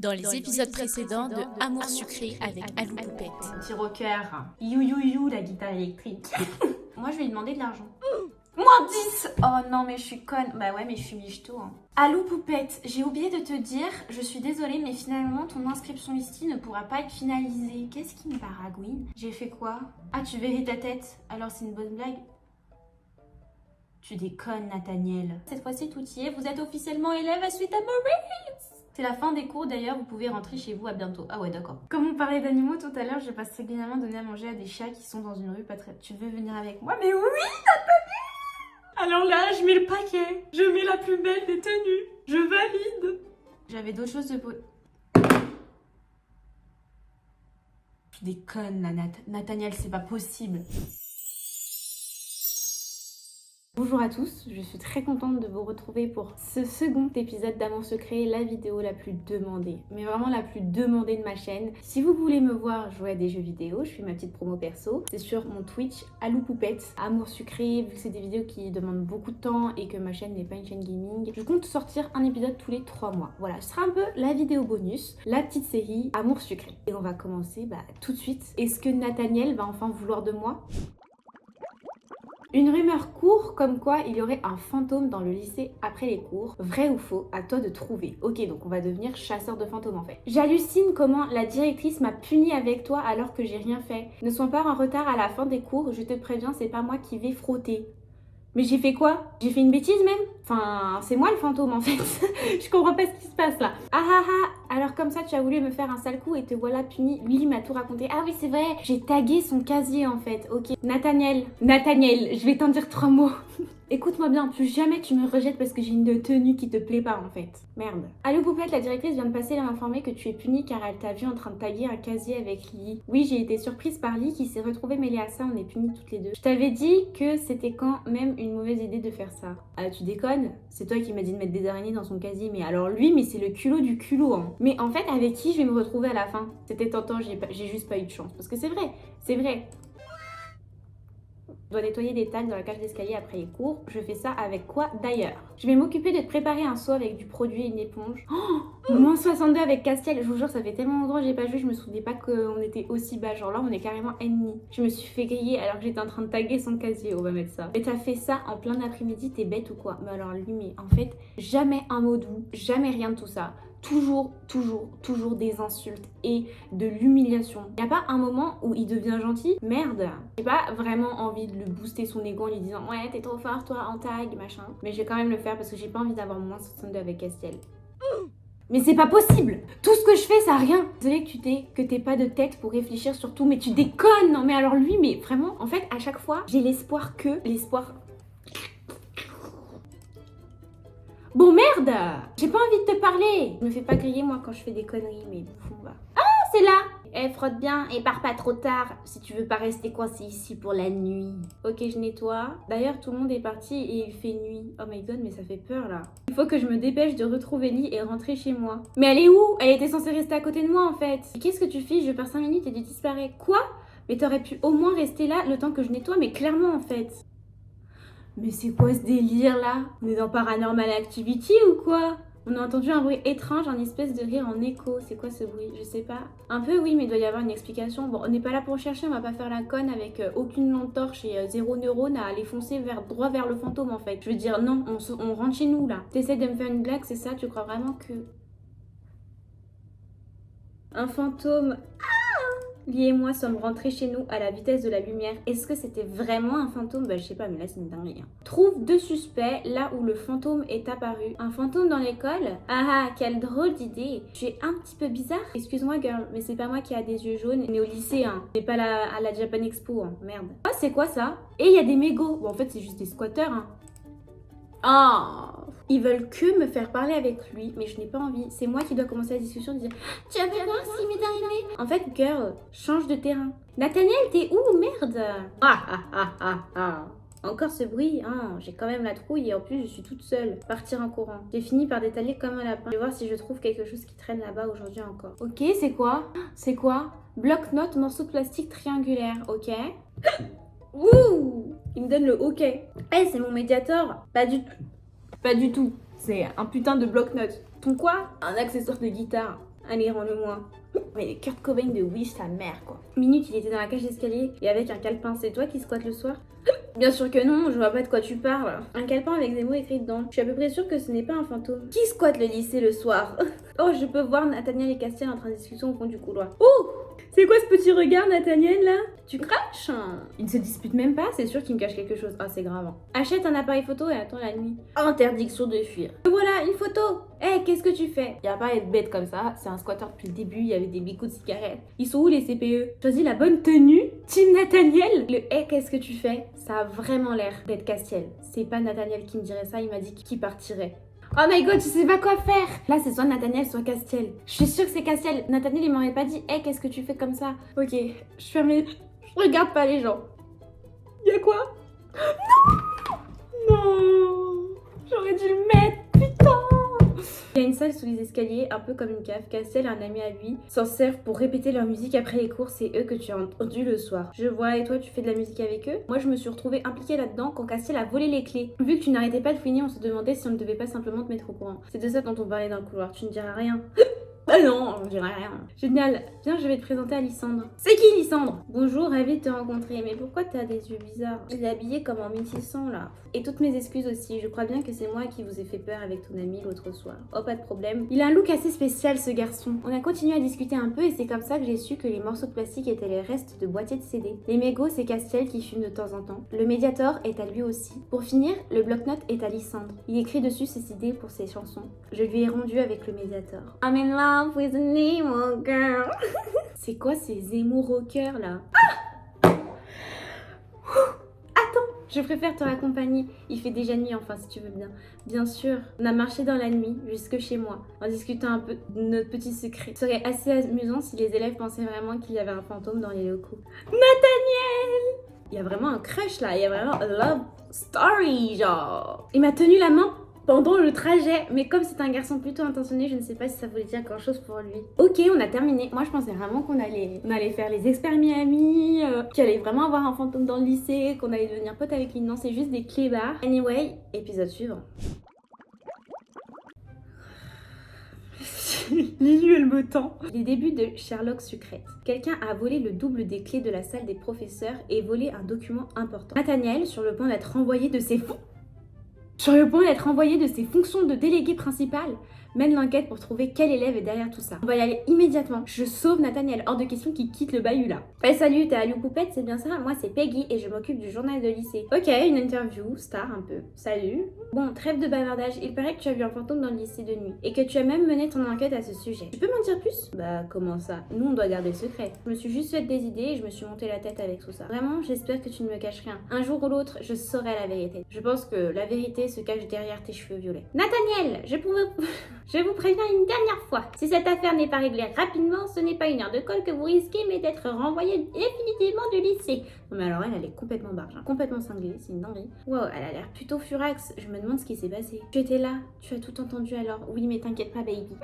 Dans les épisodes précédents de Amour sucré avec Alou Poupette. Petit rocker. You you you, la guitare électrique. Moi, je vais lui demander de l'argent. Moins 10. Oh non, mais je suis conne. Bah ouais, mais je suis michto. Hein. Alou Poupette, j'ai oublié de te dire, je suis désolée, mais finalement, ton inscription ici ne pourra pas être finalisée. Qu'est-ce qui me baragouine? J'ai fait quoi? Ah, tu verrais ta tête. Alors, c'est une bonne blague? Tu déconnes, Nathaniel. Cette fois-ci, tout y est. Vous êtes officiellement élève à Suite à Maurice. C'est la fin des cours d'ailleurs, vous pouvez rentrer chez vous, à bientôt. Ah ouais, d'accord. Comme on parlait d'animaux tout à l'heure, je passe régulièrement donner à manger à des chats qui sont dans une rue pas très... Tu veux venir avec moi? Mais oui, Nathalie! Alors là, je mets le paquet. Je mets la plus belle des tenues. Je valide. J'avais d'autres choses de... Tu déconnes, là, Nathaniel, c'est pas possible. Bonjour à tous, je suis très contente de vous retrouver pour ce second épisode d'Amour secret, la vidéo la plus demandée, mais vraiment la plus demandée de ma chaîne. Si vous voulez me voir jouer à des jeux vidéo, je fais ma petite promo perso, c'est sur mon Twitch Alou Poupette. Amour sucré, vu que c'est des vidéos qui demandent beaucoup de temps et que ma chaîne n'est pas une chaîne gaming, je compte sortir un épisode tous les 3 mois. Voilà, ce sera un peu la vidéo bonus, la petite série Amour sucré. Et on va commencer tout de suite. Est-ce que Nathaniel va enfin vouloir de moi ? Une rumeur court comme quoi il y aurait un fantôme dans le lycée après les cours. Vrai ou faux? À toi de trouver. Ok, donc on va devenir chasseur de fantômes en fait. J'hallucine comment la directrice m'a puni avec toi alors que j'ai rien fait. Ne sois pas en retard à la fin des cours, je te préviens, c'est pas moi qui vais frotter. Mais j'ai fait quoi? J'ai fait une bêtise même? Enfin, c'est moi le fantôme en fait. Je comprends pas ce qui se passe là. Ah ah ah! Alors comme ça tu as voulu me faire un sale coup et te voilà puni. Lui il m'a tout raconté. Ah oui c'est vrai, j'ai tagué son casier en fait. Ok. Nathaniel, je vais t'en dire 3 mots. Écoute-moi bien, plus jamais tu me rejettes parce que j'ai une tenue qui te plaît pas en fait. Merde. Allo Poupette, la directrice vient de passer à m'informer que tu es punie car elle t'a vu en train de taguer un casier avec Lily. Oui, j'ai été surprise par Lily qui s'est retrouvée mêlée à ça, on est punies toutes les deux. Je t'avais dit que c'était quand même une mauvaise idée de faire ça. Ah tu déconnes? C'est toi qui m'as dit de mettre des araignées dans son casier, mais alors lui, mais c'est le culot du culot hein. Mais en fait, avec qui je vais me retrouver à la fin? C'était tentant, j'ai juste pas eu de chance. Parce que c'est vrai. Je dois nettoyer des tags dans la cage d'escalier après les cours. Je fais ça avec quoi d'ailleurs? Je vais m'occuper de te préparer un seau avec du produit et une éponge. Oh, moins 62 avec Castiel. Je vous jure, ça fait tellement longtemps que j'ai pas joué, je me souvenais pas qu'on était aussi bas. Genre là, on est carrément ennemis. Je me suis fait griller alors que j'étais en train de taguer son casier. On va mettre ça. Mais t'as fait ça en plein après-midi, t'es bête ou quoi? Mais alors lui, mais en fait, jamais un mot doux, jamais rien de tout ça. Toujours des insultes et de l'humiliation. Y a pas un moment où il devient gentil? Merde. J'ai pas vraiment envie de lui booster son ego en lui disant ouais t'es trop fort toi en tag machin. Mais je vais quand même le faire parce que j'ai pas envie d'avoir moins 62 avec Castiel. Mais c'est pas possible! Tout ce que je fais, ça a rien! Désolée que t'aies pas de tête pour réfléchir sur tout, mais tu déconnes! Non mais alors lui, mais vraiment, en fait, à chaque fois, j'ai l'espoir. Bon merde! J'ai pas envie de te parler! Je me fais pas griller moi quand je fais des conneries, mais bouffon va. Ah c'est là! Eh frotte bien et pars pas trop tard si tu veux pas rester coincé ici pour la nuit. Ok je nettoie. D'ailleurs tout le monde est parti et il fait nuit. Oh my god mais ça fait peur là. Il faut que je me dépêche de retrouver Lee et rentrer chez moi. Mais elle est où? Elle était censée rester à côté de moi en fait. Qu'est-ce que tu fais? Je pars 5 minutes et tu disparais. Quoi? Mais t'aurais pu au moins rester là le temps que je nettoie, mais clairement en fait. Mais c'est quoi ce délire là? On est dans Paranormal Activity ou quoi? On a entendu un bruit étrange, un espèce de rire en écho. C'est quoi ce bruit? Je sais pas. Un peu oui, mais il doit y avoir une explication. Bon, on n'est pas là pour chercher, on va pas faire la conne avec aucune lampe torche et 0 neurone à aller foncer droit vers le fantôme en fait. Je veux dire, non, on rentre chez nous là. T'essaies de me faire une blague, c'est ça? Tu crois vraiment que... Un fantôme... Lee et moi sommes rentrés chez nous à la vitesse de la lumière. Est-ce que c'était vraiment un fantôme? Bah je sais pas, mais là c'est une dinguerie. Trouve 2 suspects là où le fantôme est apparu. Un fantôme dans l'école? Ah, quelle drôle d'idée. Tu es un petit peu bizarre. Excuse-moi girl, mais c'est pas moi qui a des yeux jaunes. On est au lycée, hein. On n'est pas à la Japan Expo, hein. Merde. Ah, c'est quoi ça? Et il y a des mégots. Bon en fait c'est juste des squatteurs, hein. Oh, ils veulent que me faire parler avec lui, mais je n'ai pas envie. C'est moi qui dois commencer la discussion de dire tu as pu voir ce qui m'est arrivé? En fait, girl, change de terrain. Nathaniel, t'es où? Merde! Encore ce bruit, hein, j'ai quand même la trouille et en plus je suis toute seule. Partir en courant. J'ai fini par détailler comme un lapin. Je vais voir si je trouve quelque chose qui traîne là-bas aujourd'hui encore. Ok, c'est quoi? C'est quoi? Bloc-notes, morceau de plastique triangulaire, ok. Ouh! Il me donne le OK. Eh, c'est mon médiator. Pas du tout. C'est un putain de bloc-notes. Ton quoi? Un accessoire de guitare. Allez, rends-le-moi. Mais Kurt Cobain de Wish, sa mère, quoi. Minute, il était dans la cage d'escalier et avec un calepin. C'est toi qui squattes le soir? Bien sûr que non, je vois pas de quoi tu parles. Un calepin avec des mots écrits dedans. Je suis à peu près sûre que ce n'est pas un fantôme. Qui squatte le lycée le soir? Oh, je peux voir Nathaniel et Castiel en train de discussion au fond du couloir. Oh! C'est quoi ce petit regard, Nathaniel, là? Tu craches? Il ne se dispute même pas, c'est sûr qu'il me cache quelque chose. Ah, c'est grave. Achète un appareil photo et attends la nuit. Interdiction de fuir. Voilà, une photo! Hé, qu'est-ce que tu fais? Y a pas à être bête comme ça, c'est un squatter depuis le début, il y avait des bigots de cigarettes. Ils sont où les CPE? Choisis la bonne tenue? Team Nathaniel? Le hé, qu'est-ce que tu fais? Ça a vraiment l'air d'être Castiel. C'est pas Nathaniel qui me dirait ça, il m'a dit qu'il partirait. Oh my god, je sais pas quoi faire. Là, c'est soit Nathaniel, soit Castiel. Je suis sûre que c'est Castiel. Nathaniel, il m'aurait pas dit, hé, qu'est-ce que tu fais comme ça? Ok, je ferme les... Je regarde pas les gens. Y'a quoi? Non! Non! J'aurais dû le mettre, putain! Il y a une salle sous les escaliers, un peu comme une cave. Castiel et un ami à lui s'en servent pour répéter leur musique après les cours. C'est eux que tu as entendu le soir. Je vois, et toi, tu fais de la musique avec eux? Moi, je me suis retrouvée impliquée là-dedans quand Castiel a volé les clés. Vu que tu n'arrêtais pas de fouiner, on se demandait si on ne devait pas simplement te mettre au courant. C'est de ça dont on parlait dans le couloir. Tu ne diras rien. Ah non, on dirait rien. Génial. Viens, je vais te présenter à Lysandre. C'est qui Lysandre? Bonjour, ravi de te rencontrer. Mais pourquoi t'as des yeux bizarres? Il est habillé comme en 1600 là. Et toutes mes excuses aussi. Je crois bien que c'est moi qui vous ai fait peur avec ton ami l'autre soir. Oh, pas de problème. Il a un look assez spécial ce garçon. On a continué à discuter un peu et c'est comme ça que j'ai su que les morceaux de plastique étaient les restes de boîtiers de CD. Les mégots, c'est Castiel qui fume de temps en temps. Le Mediator est à lui aussi. Pour finir, le bloc-notes est à Lysandre. Il écrit dessus ses idées pour ses chansons. Je lui ai rendu avec le Mediator. I'm in love with an emo girl. C'est quoi ces émo rockers là? Attends, je préfère te raccompagner. Il fait déjà nuit, enfin, si tu veux bien. Bien sûr, on a marché dans la nuit jusque chez moi en discutant un peu de notre petit secret. Ce serait assez amusant si les élèves pensaient vraiment qu'il y avait un fantôme dans les locaux. Nathaniel! Il y a vraiment un crush là, il y a vraiment a love story, genre. Il m'a tenu la main pendant le trajet, mais comme c'est un garçon plutôt intentionné, je ne sais pas si ça voulait dire quelque chose pour lui. Ok, on a terminé. Moi, je pensais vraiment qu'on allait faire les experts Miami, qu'il allait vraiment avoir un fantôme dans le lycée, qu'on allait devenir pote avec lui. Non, c'est juste des clébards. Anyway, épisode suivant. Lily, elle me tend. Les débuts de Sherlock Secret. Quelqu'un a volé le double des clés de la salle des professeurs et volé un document important. Nathaniel, sur le point d'être renvoyé de ses fonctions de délégué principal, mène l'enquête pour trouver quel élève est derrière tout ça. On va y aller immédiatement. Je sauve Nathaniel, hors de question qu'il quitte le bahut là. Hey, salut, t'es Alou Poupette, c'est bien ça? Moi c'est Peggy et je m'occupe du journal de lycée. Ok, une interview, star un peu. Salut. Bon, trêve de bavardage, il paraît que tu as vu un fantôme dans le lycée de nuit et que tu as même mené ton enquête à ce sujet. Tu peux m'en dire plus? Bah comment ça? Nous on doit garder le secret. Je me suis juste fait des idées et je me suis monté la tête avec tout ça. Vraiment, j'espère que tu ne me caches rien. Un jour ou l'autre, je saurai la vérité. Je pense que la vérité se cache derrière tes cheveux violets. Nathaniel, je vous préviens une dernière fois. Si cette affaire n'est pas réglée rapidement, ce n'est pas une heure de colle que vous risquez, mais d'être renvoyé définitivement du lycée. Non mais alors elle est complètement barge, hein. Complètement cinglée, c'est une dinguerie. Wow, elle a l'air plutôt furax. Je me demande ce qui s'est passé. Tu étais là, tu as tout entendu alors. Oui, mais t'inquiète pas, baby.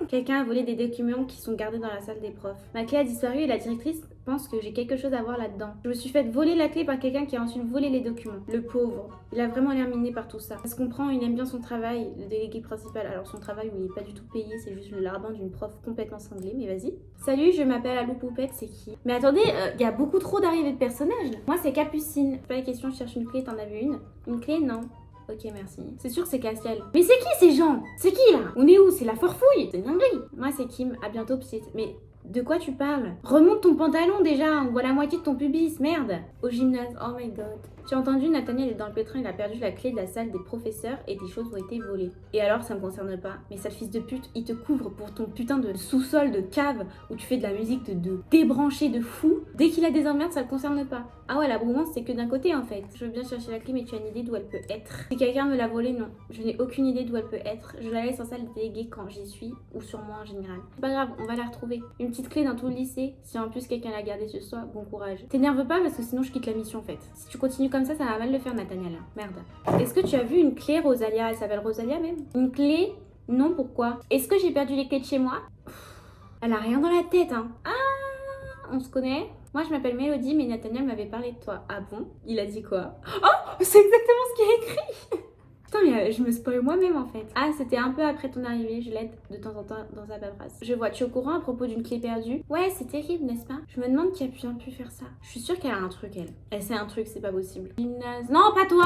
Quelqu'un a volé des documents qui sont gardés dans la salle des profs. Ma clé a disparu et la directrice pense que j'ai quelque chose à voir là-dedans. Je me suis fait voler la clé par quelqu'un qui a ensuite volé les documents. Le pauvre. Il a vraiment l'air miné par tout ça. Ça se comprend, il aime bien son travail, le délégué principal. Alors son travail où il est pas du tout payé, c'est juste le larbin d'une prof complètement cinglée, mais vas-y. Salut, je m'appelle Alou Poupette, c'est qui? Mais attendez, il y a beaucoup trop d'arrivées de personnages. Moi c'est Capucine. Pas la question, je cherche une clé, t'en as vu une? Une clé, non. Ok, merci. C'est sûr, c'est Castiel. Mais c'est qui ces gens? C'est qui là? On est où? C'est la forfouille. C'est une dinguerie. Moi c'est Kim, à bientôt psy. Mais de quoi tu parles? Remonte ton pantalon déjà, on voit la moitié de ton pubis, merde. Au gymnase, oh my god. Tu as entendu, Nathaniel est dans le pétrin, il a perdu la clé de la salle des professeurs et des choses ont été volées. Et alors, ça me concerne pas. Mais sale fils de pute, il te couvre pour ton putain de sous-sol, de cave, où tu fais de la musique de débranché de fou. Dès qu'il a des emmerdes, ça le concerne pas. Ah ouais, la broumance, c'est que d'un côté en fait. Je veux bien chercher la clé, mais tu as une idée d'où elle peut être? Si quelqu'un me l'a volée, non. Je n'ai aucune idée d'où elle peut être. Je la laisse en salle déléguée quand j'y suis, ou sur moi en général. C'est pas grave, on va la retrouver. Une petite clé dans tout le lycée. Si en plus quelqu'un l'a gardée ce soir, bon courage. T'énerve pas parce que sinon je quitte la mission en fait. Si tu continues comme ça va mal le faire, Nathaniel. Merde. Est-ce que tu as vu une clé, Rosalia? Elle s'appelle Rosalia même? Une clé? Non, pourquoi? Est-ce que j'ai perdu les clés de chez moi? Elle a rien dans la tête, hein. Ah, on se connaît? Moi, je m'appelle Mélodie, mais Nathaniel m'avait parlé de toi. Ah bon? Il a dit quoi? Oh, c'est exactement ce qu'il a écrit. Putain, mais je me spoil moi-même en fait. Ah, c'était un peu après ton arrivée, je l'aide de temps en temps dans sa paperasse. Je vois, tu es au courant à propos d'une clé perdue? Ouais, c'est terrible, n'est-ce pas? Je me demande qui a bien pu faire ça. Je suis sûre qu'elle a un truc, elle. Elle sait un truc, c'est pas possible. Gymnase. Non, pas toi!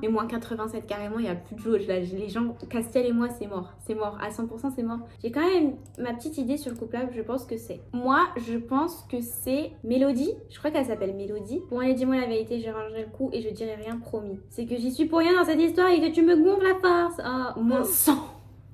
Mais moins 87 carrément, il y a plus de jauge là. Les gens, Castiel et moi, c'est mort. C'est mort. À 100%, c'est mort. J'ai quand même ma petite idée sur le couplable, je pense que c'est. Moi, je pense que c'est Mélodie. Je crois qu'elle s'appelle Mélodie. Bon, allez, dis-moi la vérité, je rangerai le coup et je dirai rien, promis. C'est que j'y suis pour rien dans cette histoire et que tu me gonfles la force. Oh, moins 100.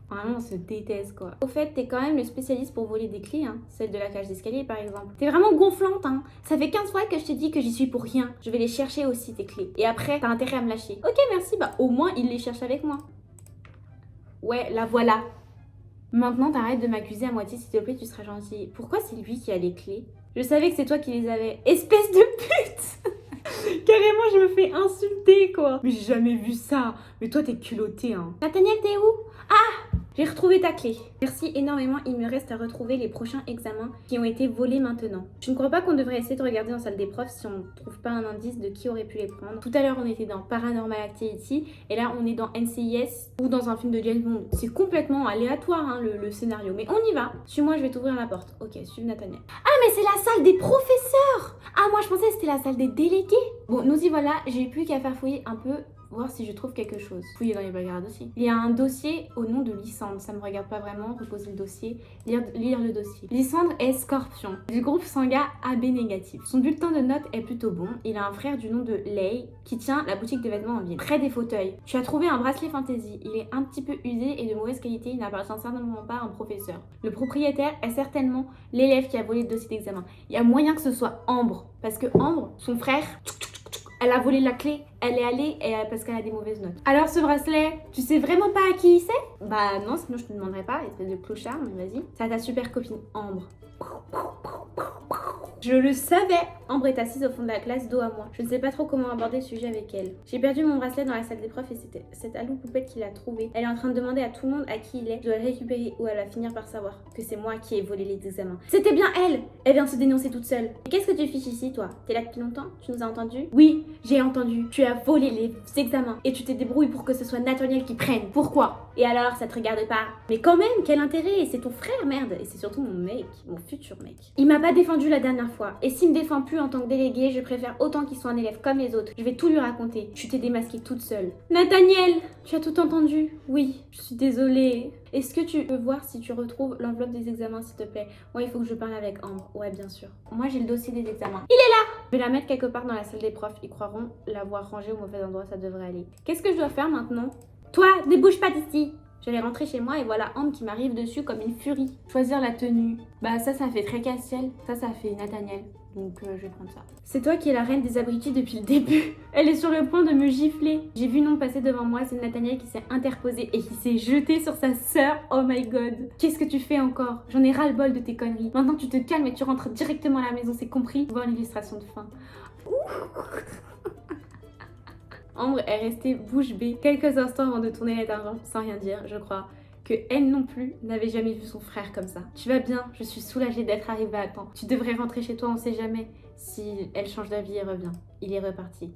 Vraiment, on se déteste quoi. Au fait, t'es quand même le spécialiste pour voler des clés, hein. Celle de la cage d'escalier par exemple. T'es vraiment gonflante, hein. Ça fait 15 fois que je te dis que j'y suis pour rien. Je vais les chercher aussi tes clés. Et après, t'as intérêt à me lâcher. Ok, merci, bah au moins il les cherche avec moi. Ouais, la voilà. Maintenant, t'arrêtes de m'accuser à moitié, s'il te plaît, tu seras gentil. Pourquoi c'est lui qui a les clés? Je savais que c'est toi qui les avais. Espèce de pute. Carrément, je me fais insulter, quoi. Mais j'ai jamais vu ça. Mais toi, t'es culotté, hein. Nathaniel, t'es où? Ah! J'ai retrouvé ta clé. Merci énormément, il me reste à retrouver les prochains examens qui ont été volés maintenant. Je ne crois pas qu'on devrait essayer de regarder en salle des profs si on ne trouve pas un indice de qui aurait pu les prendre. Tout à l'heure, on était dans Paranormal Activity et là, on est dans NCIS ou dans un film de James Bond. C'est complètement aléatoire, hein, le scénario. Mais on y va. Suis-moi, je vais t'ouvrir la porte. Ok, suis Nathaniel. Ah, mais c'est la salle des professeurs! Ah, moi, je pensais que c'était la salle des délégués. Bon, nous y voilà. J'ai plus qu'à faire fouiller un peu, voir si je trouve quelque chose. Fouiller dans les bagarres à dossier. Il y a un dossier au nom de Lysandre. Ça me regarde pas vraiment. Reposer le dossier. Lire le dossier. Lysandre est scorpion. Du groupe sanguin AB négatif. Son bulletin de notes est plutôt bon. Il a un frère du nom de Lei qui tient la boutique de vêtements en ville. Près des fauteuils. Tu as trouvé un bracelet fantasy. Il est un petit peu usé et de mauvaise qualité. Il n'appartient certainement pas à un professeur. Le propriétaire est certainement l'élève qui a volé le dossier d'examen. Il y a moyen que ce soit Ambre. Parce que Ambre, son frère... Elle a volé la clé, elle est allée parce qu'elle a des mauvaises notes. Alors ce bracelet, tu sais vraiment pas à qui c'est? Bah non, sinon je te demanderais pas, espèce de clochard, mais vas-y. C'est à ta super copine Ambre. Je le savais! Ambre est assise au fond de la classe, dos à moi. Je ne sais pas trop comment aborder le sujet avec elle. J'ai perdu mon bracelet dans la salle des profs et c'était cette Alou Poupette qui l'a trouvé. Elle est en train de demander à tout le monde à qui il est. Je dois le récupérer ou elle va finir par savoir que c'est moi qui ai volé les examens. C'était bien elle! Elle vient de se dénoncer toute seule. Et qu'est-ce que tu fiches ici, toi? T'es là depuis longtemps? Tu nous as entendu? Oui, j'ai entendu. Tu as volé les examens et tu t'es débrouillé pour que ce soit Nathaniel qui prenne. Pourquoi? Et alors, ça te regarde pas? Mais quand même, quel intérêt? C'est ton frère, merde! Et c'est surtout mon mec, mon futur mec. Il m'a pas défendu la dernière fois. Et s'il me défend plus en tant que délégué, je préfère autant qu'il soit un élève comme les autres. Je vais tout lui raconter. Tu t'es démasquée toute seule. Nathaniel! Tu as tout entendu? Oui, je suis désolée. Est-ce que tu peux voir si tu retrouves l'enveloppe des examens, s'il te plaît? Ouais, il faut que je parle avec Ambre. Ouais, bien sûr. Moi, j'ai le dossier des examens. Il est là! Je vais la mettre quelque part dans la salle des profs. Ils croiront l'avoir rangée au mauvais endroit, ça devrait aller. Qu'est-ce que je dois faire maintenant? Toi, ne bouge pas d'ici! J'allais rentrer chez moi et voilà Ambre qui m'arrive dessus comme une furie. Choisir la tenue. Bah ça fait très Castiel. Ça fait Nathaniel. Donc je vais prendre ça. C'est toi qui es la reine des abrutis depuis le début. Elle est sur le point de me gifler. J'ai vu nom passer devant moi. C'est Nathaniel qui s'est interposé et qui s'est jeté sur sa sœur. Oh my god. Qu'est-ce que tu fais encore? J'en ai ras-le-bol de tes conneries. Maintenant tu te calmes et tu rentres directement à la maison, c'est compris? Voir l'illustration de fin. Ambre est restée bouche bée quelques instants avant de tourner la tête sans rien dire, je crois. Que elle non plus n'avait jamais vu son frère comme ça. Tu vas bien? Je suis soulagée d'être arrivée à temps. Tu devrais rentrer chez toi, on sait jamais. Si elle change d'avis et revient. Il est reparti.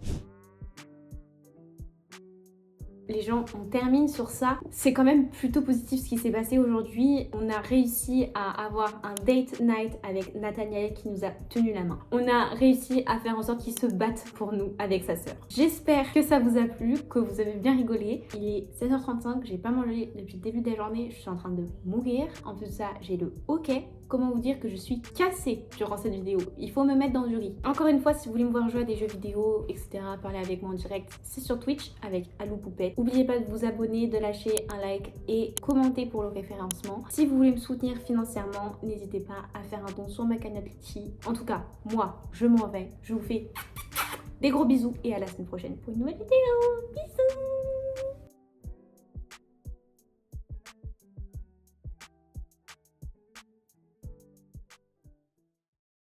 Les gens, on termine sur ça. C'est quand même plutôt positif ce qui s'est passé aujourd'hui. On a réussi à avoir un date night avec Nathaniel qui nous a tenu la main. On a réussi à faire en sorte qu'il se batte pour nous avec sa sœur. J'espère que ça vous a plu, que vous avez bien rigolé. Il est 16h35, j'ai pas mangé depuis le début de la journée. Je suis en train de mourir. En plus de ça, j'ai le hoquet. Comment vous dire que je suis cassée durant cette vidéo? Il faut me mettre dans du riz. Encore une fois, si vous voulez me voir jouer à des jeux vidéo, etc., parler avec moi en direct, c'est sur Twitch avec Alou Poupette. N'oubliez pas de vous abonner, de lâcher un like et commenter pour le référencement. Si vous voulez me soutenir financièrement, n'hésitez pas à faire un don sur ma cagnotte Litchi. En tout cas, moi, je m'en vais. Je vous fais des gros bisous et à la semaine prochaine pour une nouvelle vidéo. Bisous!